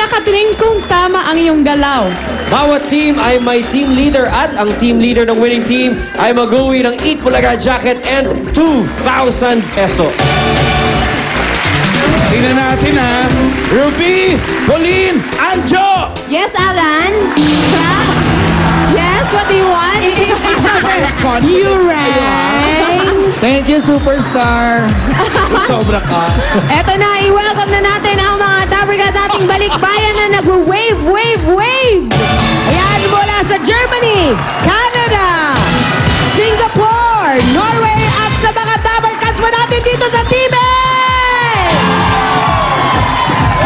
Nakatiling kung tama ang iyong galaw. Bawat team ay may team leader at ang team leader ng winning team ay mag-uwi ng Eat Bulaga jacket and 2,000 peso. Tingnan natin ha. Ruby, Pauline, Anjo! Yes, Alan? Yes, what do you want? You rang. Thank you, Superstar. Sobra ka. Eto na, i-welcome na natin ang mga Dabarkad ating balikbayan na nag-wave, wave, wave. Ayan, mula sa Germany, Canada, Singapore, Norway, at sa mga Dabarkads mo natin dito sa Team A!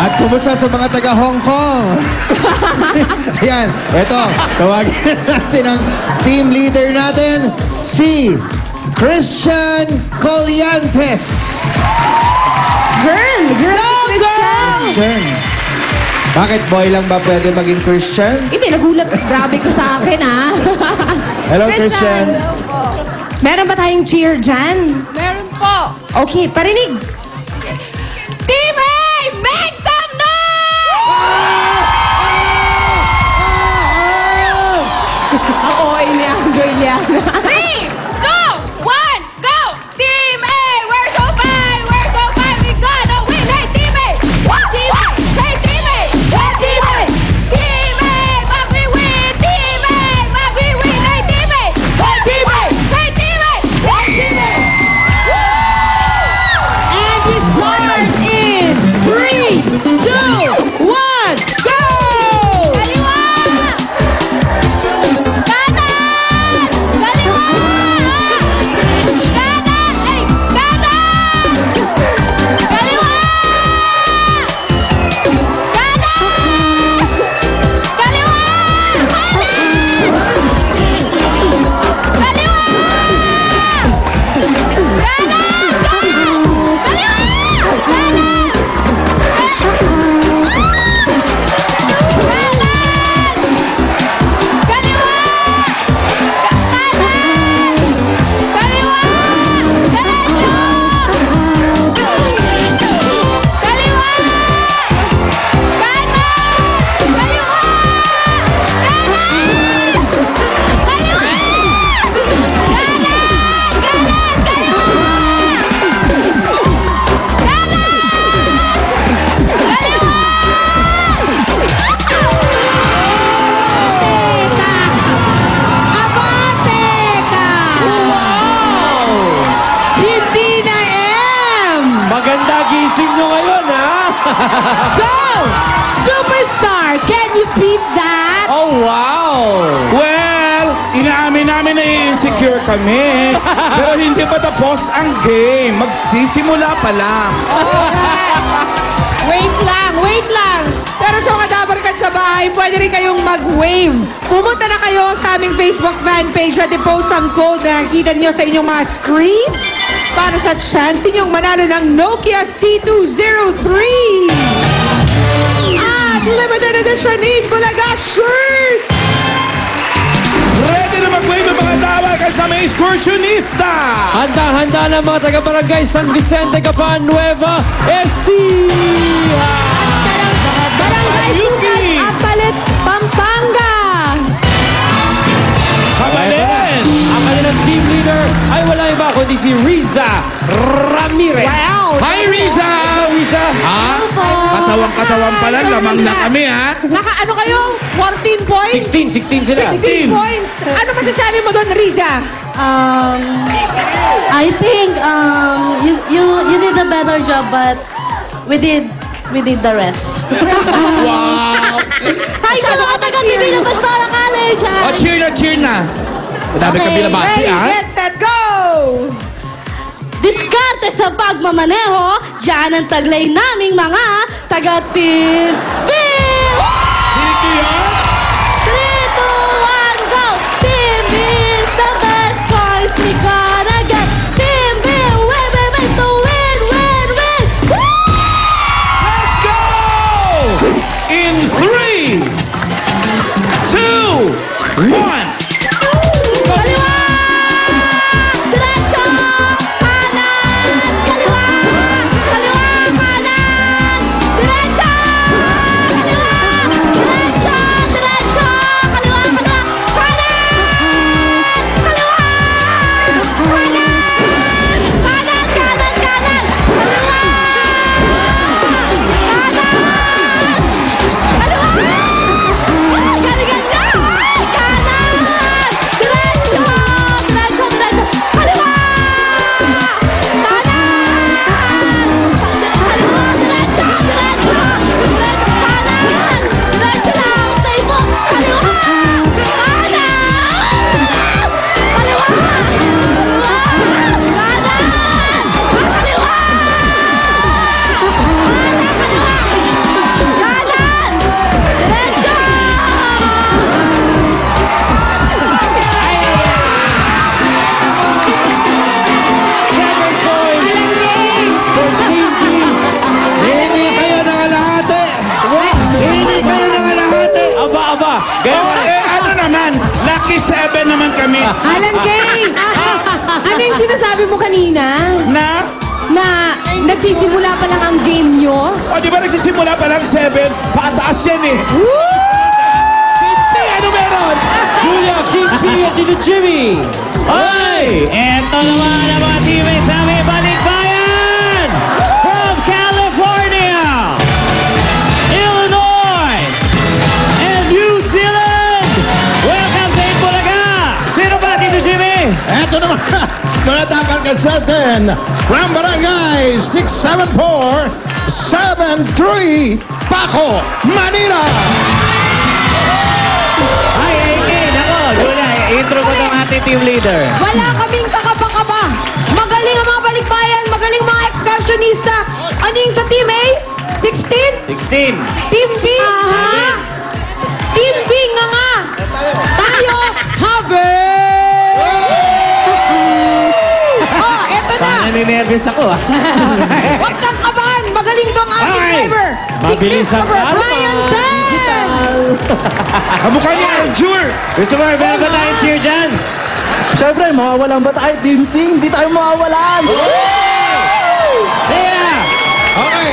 At kumusta sa mga taga Hong Kong? Ayan, eto, tawagin natin ang team leader natin, si Christian Colliantes. Girl, Christian. Christian. Bakit boy lang ba pwede maging Christian? Hindi, nagulat. Grabe ko sa akin, ha? Hello, Christian. Meron ba tayong cheer dyan? Meron po. Okay, parinig. Team A, make some noise! Ang OA ni Andrew Iliana. 3, 2, 1, go! Team A, we're so fine, we gonna win. Hey, Team A! Team A! Hey, Team A! Hey, Team A! Team A, mag-win! Team A, mag-win! Hey, Team A! Hey, Team A! Hey, Team A! Hey, Team A! And we start in 3, 2, 1, go! Kaliwa! Kanan! Kaliwa! Kanan! Ay! Kanan! Kaliwa! Kanan! Kaliwa! Kanan! Kaliwa! Kanan! Kaliwa! Kanan! Hindi na M! Maganda gising nyo ngayon, ha? Go! Superstar, can you beat that? Oh, wow! Well, inaamin namin na insecure kami. Pero hindi pa tapos ang game. Magsisimula pa lang. Wait lang, wait lang. Pero sa mga Dabarkad sa bahay, pwede rin kayong mag-wave. Pumunta na kayo sa aming Facebook fan page at i-post ang code na nakikita niyo sa inyong mga screen para sa chance ninyong manalo ng Nokia C203. At limited edition Eat Bulaga shirt! Ready na mag-wave ang mga Dabarkad sa mga excursionista! Handa-handa na mga taga-barangay San Vicente, Capan, Nueva Ecija! Barangay Sukat, Apalit, Pampanga. Kabalin! Ang kanilang team leader ay wala iba kundi si Riza Ramirez. Wow! Hi, Riza! Riza! Ha? Katawang-katawan pa lang, lamang na kami, ha? Ano kayo? 14 points? 16 sila. 16 points. Ano masasabi mo doon, Riza? I think you did a better job, but we did the rest. Wow! Hi sa mga taga-TV ng Pastora College! O, cheer na! Madami kang binabati, Ready, ha? get, set, go! Diskarte sa pagmamaneho, diyan ang taglay naming mga taga-team B! Hindi yan? 3, 2, 1, go! Team B is the best boys we gonna get! Team B, win to win! Woo! Let's go! In 3, 2, 1. Kaliwa! Diretso! Kanan! Kaliwa! Kaliwa! Kanan! Diretso! kami. Alan Kay! Ano yung sinasabi mo kanina? Na nagsisimula pa lang ang game nyo? O, di ba nagsisimula pa lang 7? Pataas yan eh. Say, ano meron? Julia, King P, at Tito Jimmy. Ay! Eto naman ang mga teammates sa aming balikbayan! From California, Illinois, and New Zealand! Welcome sa Itbulaga! Sino ba, Tito Jimmy? Eto naman, mga takarkas natin from Barangay 674-73 Paco, Manila! Ay, nako, Julia, intro ko ng ating team leader. Wala kaming kakapa-kapa. Magaling ang mga balikbayan, magaling mga excursionista. Ano yung sa Team A? 16? 16. Team B? Nga. Team B nga. Tayo, Habe! Oh, eto na. Naninervous ako ah. Huwag kang kabahan. Magaling tong ating Ay! driver. Si Mabilis ang Christopher Alma. Brian Tan. Kamukha niya, Aljur. Christopher, meron ba tayong cheer dyan? Siyempre, mawawalan ba tayo, Team C? Hindi tayo mawawalan! Yeah! Okay.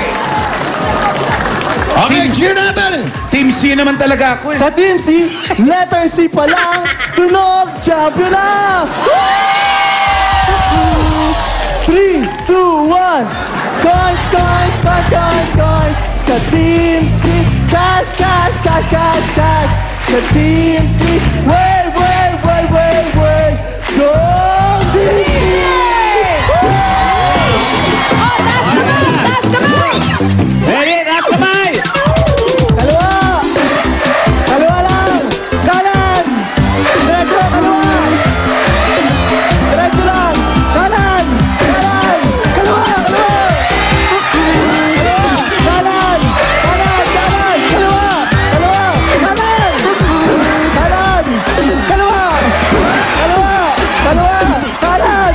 Okay, cheer natin! Team C naman talaga ako eh. Sa Team C, letter C pa lang, tunog, champion na! 3, 2, 1, Guys, guys, guys, guys, guys! Sa Team C, cash, cash, cash, cash, cash! Sa Team C, wait, wait, wait, wait, wait! Go Team C! Oh, taas kamay! Taas kamay! Ready, last kamay! Kaliwa! Kaliwa lang! Kanan! Diretso, kaliwa! Diretso lang! Kanan! Kanan! Kaliwa! Kaliwa! Kanan! Kanan! Kanan! Kaliwa! Kaliwa! Kanan! Kanan! Kaliwa! Kaliwa! Kaliwa! Kanan!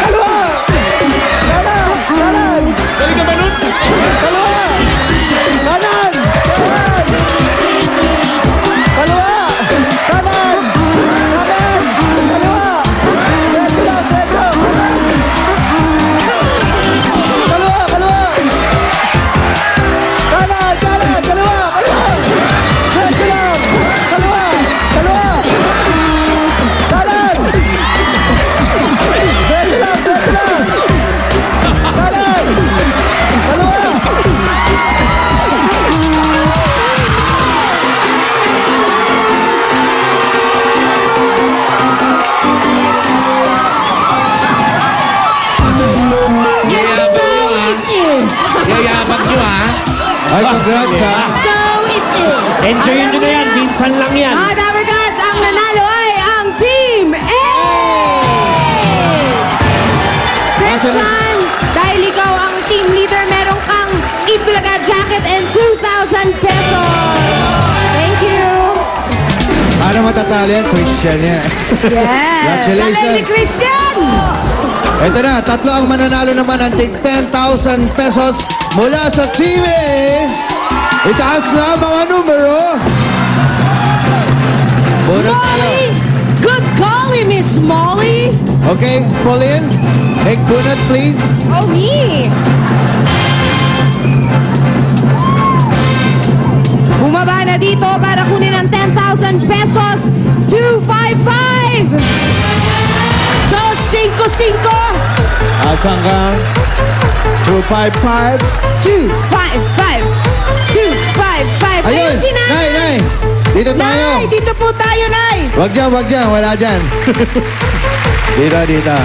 Kaliwa! Kanan! Kanan! Galing naman nun. Kaliwa! Kanan! Kanan! Kaliwa! Kanan! Kanan! Kaliwa! Diretso lang, diretso! Kaliwa! Kaliwa! Kanan! Kanan! Kaliwa! Kaliwa! Diretso lang! Kaliwa! Kaliwa! Kanan! Diretso lang, diretso lang! Kanan! Kaliwa! Yayabag nyo ah. Ay, congrats ha! So it is. Enjoyin nyo na yan. Minsan lang yan. Mga Dabarkads, ang nanalo ay ang Team A! Christian, dahil ikaw ang team leader, meron kang Itbulaga jacket and 2,000 pesos. Thank you. Paano matatalo yan? Christian yan. Yes. Congratulations. Galing ni Christian. Ito na, tatlo ang mananalo naman ng tig 10,000 pesos mula sa Team A. Itaas na ang mga numero. Bunot tayo. Good golly, Miss Molly. Okay, pull in. Make bunot, please. Oh, me. Bumaba na dito para kunin ang 10,000 pesos. 255. 255. Asan ka? 255. 255. 255. Ayun! si Nay. Nay, Nay! Dito tayo! Nay, dito po tayo, Nay. Wag dyan, wala dyan. Dito.